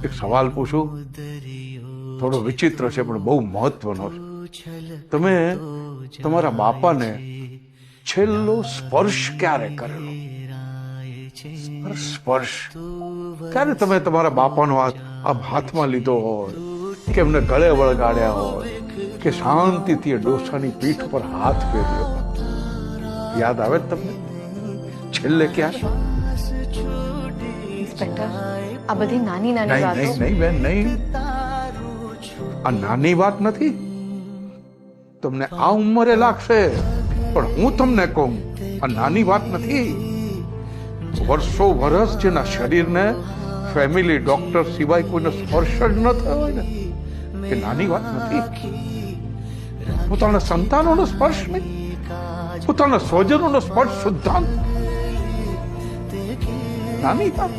એક સવાલ પૂછું, થોડો વિચિત્ર છે પણ બહુ મહત્વનો છે. તમે તમારા બાપાને છેલ્લો સ્પર્શ ક્યારે કરેલો? સ્પર્શ ક્યારે તમે તમારા બાપાનો હાથ આમ હાથમાં લીધો હોય, કે એમને ગળે વળગાડ્યા હોય, કે શાંતિથી એ ડોસાની પીઠ પર હાથ ફેર્યો? યાદ આવે તમને છેલ્લે ક્યારે? ઇન્સ્પેક્ટર, આ બધી નાની નાની નહીં વાતો. નહીં નહીં બેન, નહીં. આ નાની વાત નથી. તમને આ ઉંમરે લાગશે, પણ હું તમને કહું, આ નાની વાત નથી. વર્ષો વર્ષ જેના શરીરને ફેમિલી ડોક્ટર સિવાય કોઈને સ્પર્શ જ ન થયો હોય ને, એ નાની વાત નથી. પોતાના સંતાનોનો સ્પર્શ નહીં, પોતાના સ્વજનોનો સ્પર્શ સુદ્ધાંત નાની વાત.